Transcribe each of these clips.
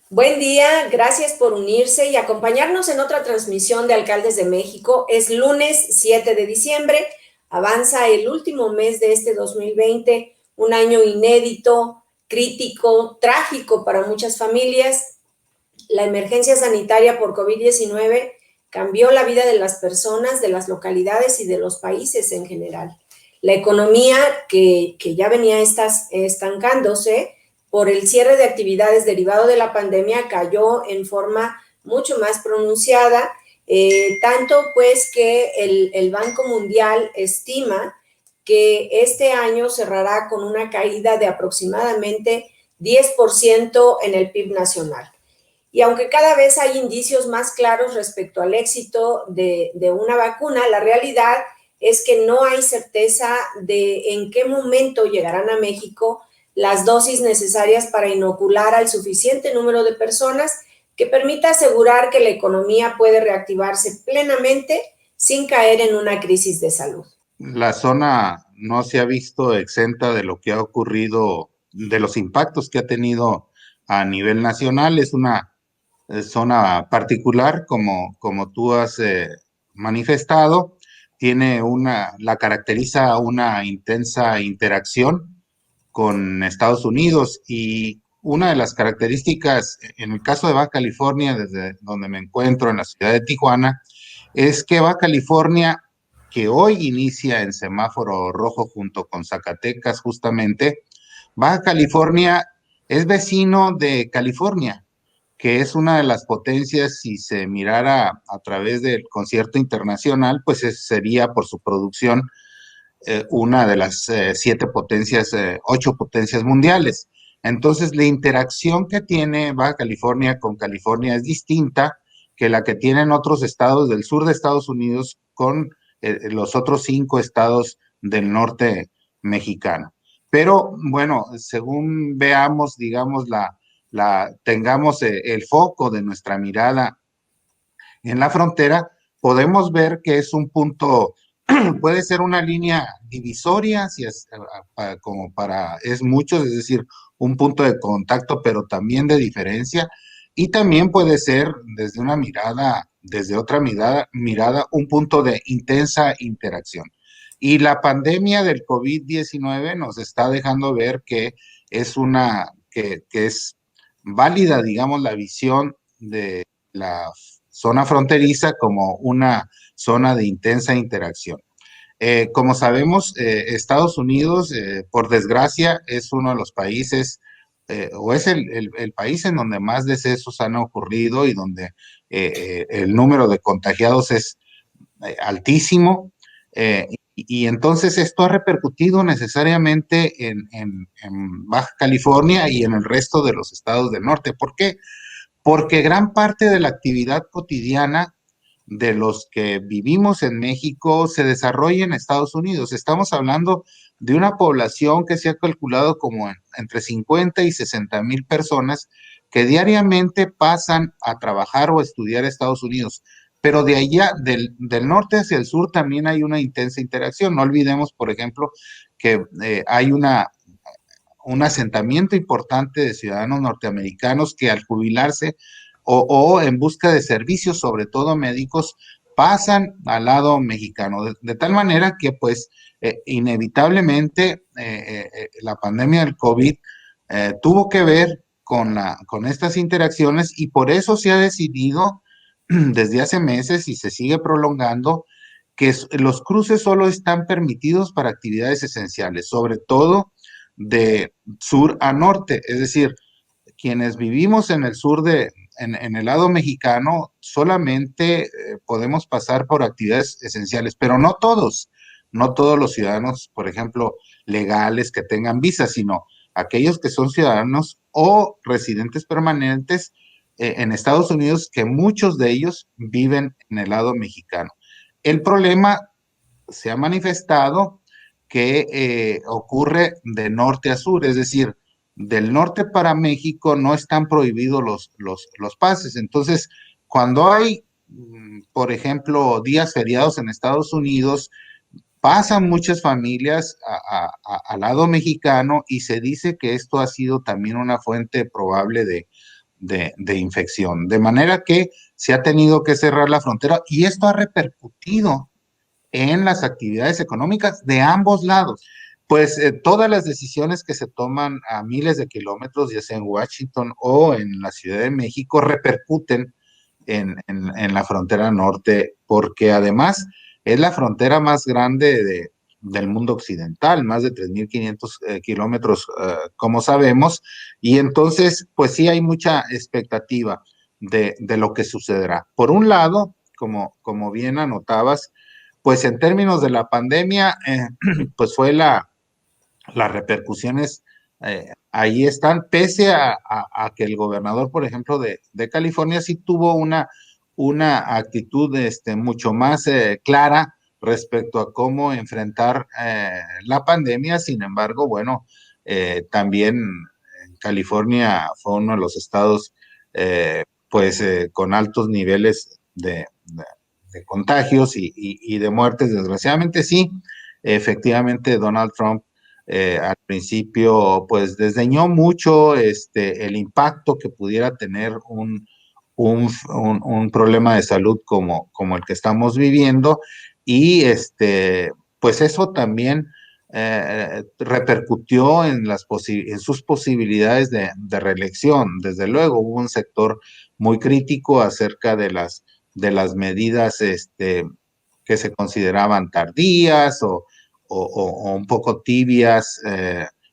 Buen día, gracias por unirse y acompañarnos en otra transmisión de Alcaldes de México. Es lunes 7 de diciembre, avanza el último mes de este 2020, un año inédito, crítico, trágico para muchas familias. La emergencia sanitaria por COVID-19 cambió la vida de las personas, de las localidades y de los países en general. La economía, que ya venía estancándose por el cierre de actividades derivado de la pandemia, cayó en forma mucho más pronunciada, tanto pues que el Banco Mundial estima que este año cerrará con una caída de aproximadamente 10% en el PIB nacional. Y aunque cada vez hay indicios más claros respecto al éxito de una vacuna, la realidad es que no hay certeza de en qué momento llegarán a México las dosis necesarias para inocular al suficiente número de personas que permita asegurar que la economía puede reactivarse plenamente sin caer en una crisis de salud. La zona no se ha visto exenta de lo que ha ocurrido, de los impactos que ha tenido a nivel nacional. Es una zona particular, como tú has manifestado. La caracteriza una intensa interacción con Estados Unidos, y una de las características, en el caso de Baja California, desde donde me encuentro en la ciudad de Tijuana, es que Baja California, que hoy inicia en semáforo rojo junto con Zacatecas justamente, Baja California es vecino de California, que es una de las potencias. Si se mirara a través del concierto internacional, pues sería por su producción una de las siete potencias, ocho potencias mundiales. Entonces, la interacción que tiene Baja California con California es distinta que la que tienen otros estados del sur de Estados Unidos con los otros cinco estados del norte mexicano. Pero bueno, según veamos, digamos, tengamos el foco de nuestra mirada en la frontera, podemos ver que es un punto, puede ser una línea divisoria, si es, como para, es mucho, es decir, un punto de contacto, pero también de diferencia, y también puede ser desde una mirada, desde otra mirada, un punto de intensa interacción. Y la pandemia del COVID-19 nos está dejando ver que que es válida, digamos, la visión de la zona fronteriza como una zona de intensa interacción. Como sabemos, Estados Unidos, por desgracia, es uno de los países, o es el país en donde más decesos han ocurrido y donde el número de contagiados es altísimo. Y entonces esto ha repercutido necesariamente en Baja California y en el resto de los estados del norte. ¿Por qué? Porque gran parte de la actividad cotidiana de los que vivimos en México se desarrolla en Estados Unidos. Estamos hablando de una población que se ha calculado como entre 50 y 60,000 personas que diariamente pasan a trabajar o a estudiar a Estados Unidos. Pero de allá, del norte hacia el sur, también hay una intensa interacción. No olvidemos, por ejemplo, que hay un asentamiento importante de ciudadanos norteamericanos que al jubilarse o en busca de servicios, sobre todo médicos, pasan al lado mexicano, de tal manera que pues inevitablemente la pandemia del COVID tuvo que ver con estas interacciones, y por eso se ha decidido desde hace meses y se sigue prolongando que los cruces solo están permitidos para actividades esenciales, sobre todo de sur a norte, es decir, quienes vivimos en el sur en el lado mexicano, solamente podemos pasar por actividades esenciales, pero no todos los ciudadanos, por ejemplo, legales que tengan visa, sino aquellos que son ciudadanos o residentes permanentes en Estados Unidos, que muchos de ellos viven en el lado mexicano. El problema se ha manifestado que ocurre de norte a sur, es decir, del norte para México no están prohibidos los pases. Entonces, cuando hay, por ejemplo, días feriados en Estados Unidos, pasan muchas familias al lado mexicano, y se dice que esto ha sido también una fuente probable de infección. De manera que se ha tenido que cerrar la frontera y esto ha repercutido en las actividades económicas de ambos lados. Pues todas las decisiones que se toman a miles de kilómetros, ya sea en Washington o en la Ciudad de México, repercuten en la frontera norte, porque además es la frontera más grande del mundo occidental, más de 3.500 kilómetros, como sabemos, y entonces, pues sí hay mucha expectativa de lo que sucederá. Por un lado, como bien anotabas, pues en términos de la pandemia, pues fue las repercusiones ahí están, pese a que el gobernador, por ejemplo, de California sí tuvo una actitud mucho más clara respecto a cómo enfrentar la pandemia. Sin embargo, bueno, también California fue uno de los estados pues con altos niveles de contagios y de muertes, desgraciadamente sí. Efectivamente, Donald Trump al principio pues desdeñó mucho el impacto que pudiera tener un problema de salud como el que estamos viviendo y pues eso también repercutió en sus posibilidades de reelección. Desde luego hubo un sector muy crítico acerca de las medidas que se consideraban tardías o un poco tibias.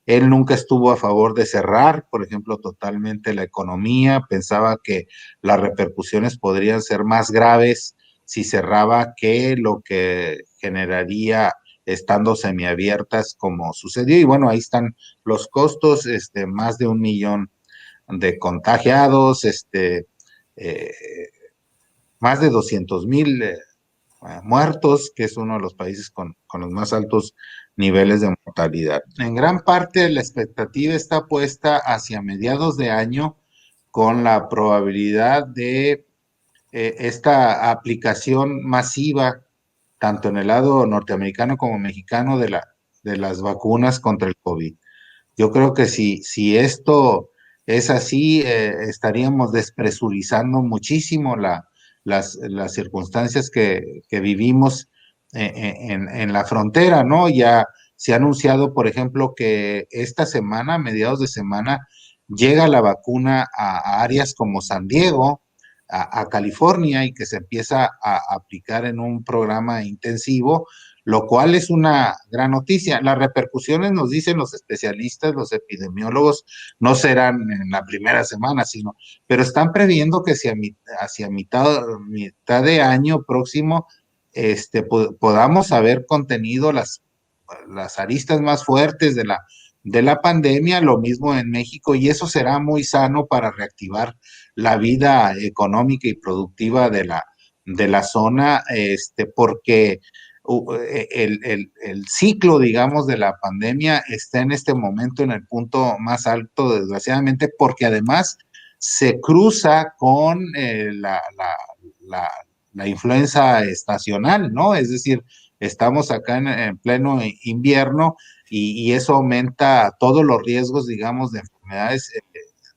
Él nunca estuvo a favor de cerrar, por ejemplo, totalmente la economía. Pensaba que las repercusiones podrían ser más graves si cerraba que lo que generaría estando semiabiertas como sucedió. Y bueno, ahí están los costos, más de 1 millón de contagiados, eh, más de 200,000 muertos, que es uno de los países con los más altos niveles de mortalidad. En gran parte la expectativa está puesta hacia mediados de año con la probabilidad de esta aplicación masiva, tanto en el lado norteamericano como mexicano, de las vacunas contra el COVID. Yo creo que si esto es así, estaríamos despresurizando muchísimo las circunstancias que vivimos en la frontera, ¿no? Ya se ha anunciado, por ejemplo, que esta semana, mediados de semana, llega la vacuna a áreas como San Diego, a California, y que se empieza a aplicar en un programa intensivo, lo cual es una gran noticia. Las repercusiones, nos dicen los especialistas, los epidemiólogos, no serán en la primera semana, pero están previendo que hacia mitad de año próximo podamos haber contenido las aristas más fuertes de la pandemia, lo mismo en México, y eso será muy sano para reactivar la vida económica y productiva de la zona, porque el ciclo, digamos, de la pandemia está en este momento en el punto más alto, desgraciadamente, porque además se cruza con la influenza estacional, ¿no? Es decir, estamos acá en pleno invierno y eso aumenta todos los riesgos, digamos, de enfermedades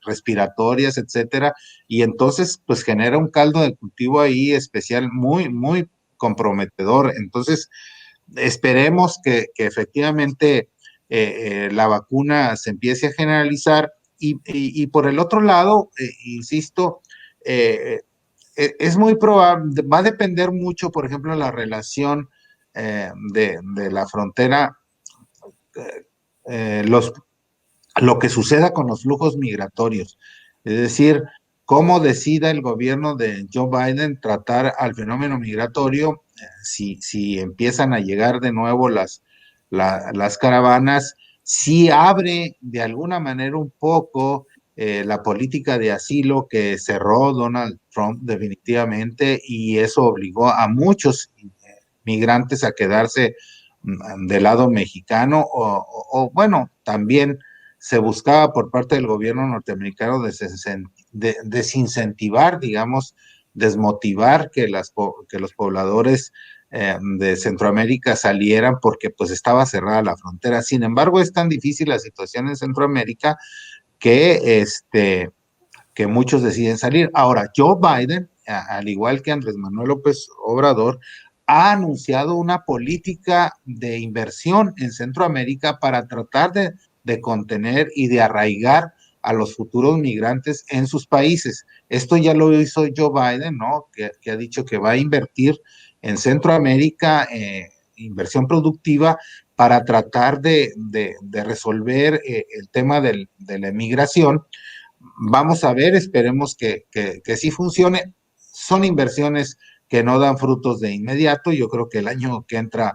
respiratorias, etcétera, y entonces pues genera un caldo de cultivo ahí especial muy, muy comprometedor. Entonces, esperemos que efectivamente la vacuna se empiece a generalizar y por el otro lado, insisto, es muy probable, va a depender mucho, por ejemplo, la relación de la frontera, eh, los, lo que suceda con los flujos migratorios. Es decir, cómo decida el gobierno de Joe Biden tratar al fenómeno migratorio, si empiezan a llegar de nuevo las caravanas, si abre de alguna manera un poco la política de asilo que cerró Donald Trump definitivamente, y eso obligó a muchos migrantes a quedarse del lado mexicano, o bueno, también se buscaba por parte del gobierno norteamericano desincentivar, digamos, desmotivar que los pobladores de Centroamérica salieran porque pues estaba cerrada la frontera. Sin embargo, es tan difícil la situación en Centroamérica que que muchos deciden salir. Ahora, Joe Biden, al igual que Andrés Manuel López Obrador, ha anunciado una política de inversión en Centroamérica para tratar de contener y de arraigar a los futuros migrantes en sus países. Esto ya lo hizo Joe Biden, ¿no? Que ha dicho que va a invertir en Centroamérica, inversión productiva, para tratar de resolver el tema de la emigración. Vamos a ver, esperemos que sí funcione. Son inversiones que no dan frutos de inmediato. Yo creo que el año que entra,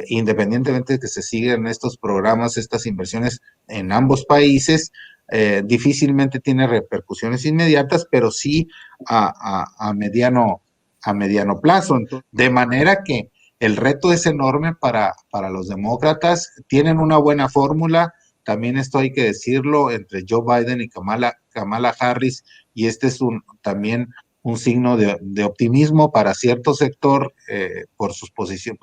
independientemente de que se sigan estos programas, estas inversiones en ambos países, difícilmente tiene repercusiones inmediatas, pero sí a mediano plazo. Entonces, de manera que el reto es enorme para los demócratas. Tienen una buena fórmula. También esto hay que decirlo, entre Joe Biden y Kamala Harris, y este es también un signo de optimismo para cierto sector por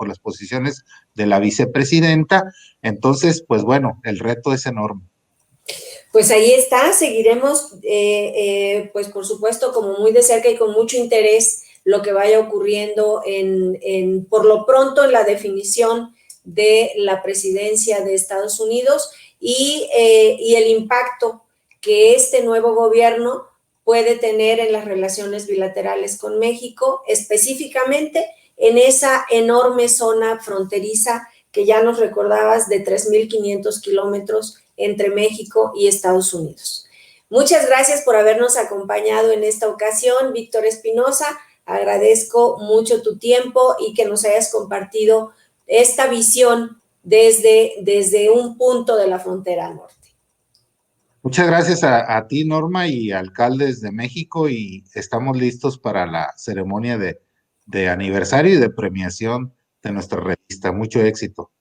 las posiciones de la vicepresidenta. Entonces, pues bueno, el reto es enorme. Pues ahí está, seguiremos, pues por supuesto, como muy de cerca y con mucho interés lo que vaya ocurriendo por lo pronto en la definición de la presidencia de Estados Unidos y el impacto que este nuevo gobierno puede tener en las relaciones bilaterales con México, específicamente en esa enorme zona fronteriza que ya nos recordabas de 3.500 kilómetros entre México y Estados Unidos. Muchas gracias por habernos acompañado en esta ocasión, Víctor Espinosa. Agradezco mucho tu tiempo y que nos hayas compartido esta visión desde un punto de la frontera norte. Muchas gracias a ti, Norma, y alcaldes de México, y estamos listos para la ceremonia de aniversario y de premiación de nuestra revista. Mucho éxito.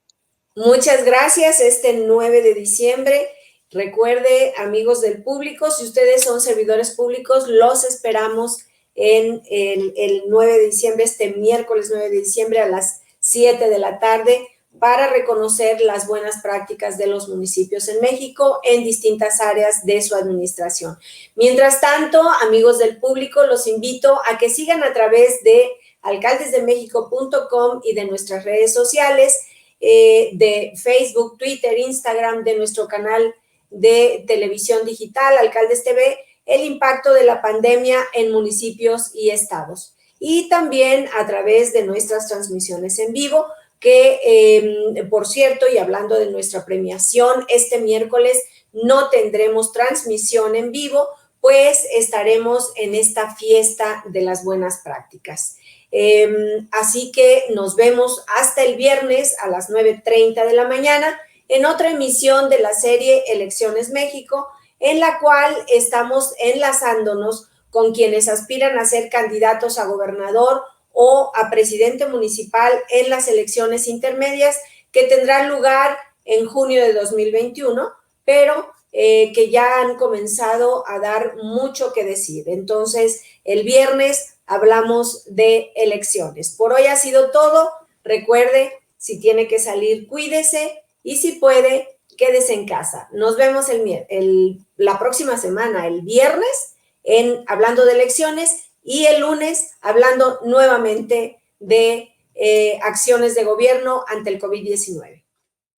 Muchas gracias. Este 9 de diciembre, recuerde, amigos del público, si ustedes son servidores públicos, los esperamos en el 9 de diciembre, este miércoles 9 de diciembre a las 7 de la tarde, para reconocer las buenas prácticas de los municipios en México en distintas áreas de su administración. Mientras tanto, amigos del público, los invito a que sigan a través de alcaldesdemexico.com y de nuestras redes sociales, de Facebook, Twitter, Instagram, de nuestro canal de televisión digital, Alcaldes TV, el impacto de la pandemia en municipios y estados. Y también a través de nuestras transmisiones en vivo, que por cierto, y hablando de nuestra premiación, este miércoles no tendremos transmisión en vivo, pues estaremos en esta fiesta de las buenas prácticas. Así que nos vemos hasta el viernes a las 9:30 de la mañana en otra emisión de la serie Elecciones México, en la cual estamos enlazándonos con quienes aspiran a ser candidatos a gobernador o a presidente municipal en las elecciones intermedias que tendrán lugar en junio de 2021, pero que ya han comenzado a dar mucho que decir. Entonces, el viernes hablamos de elecciones. Por hoy ha sido todo. Recuerde, si tiene que salir, cuídese, y si puede, quédese en casa. Nos vemos la próxima semana, el viernes, hablando de elecciones, y el lunes hablando nuevamente de acciones de gobierno ante el COVID-19.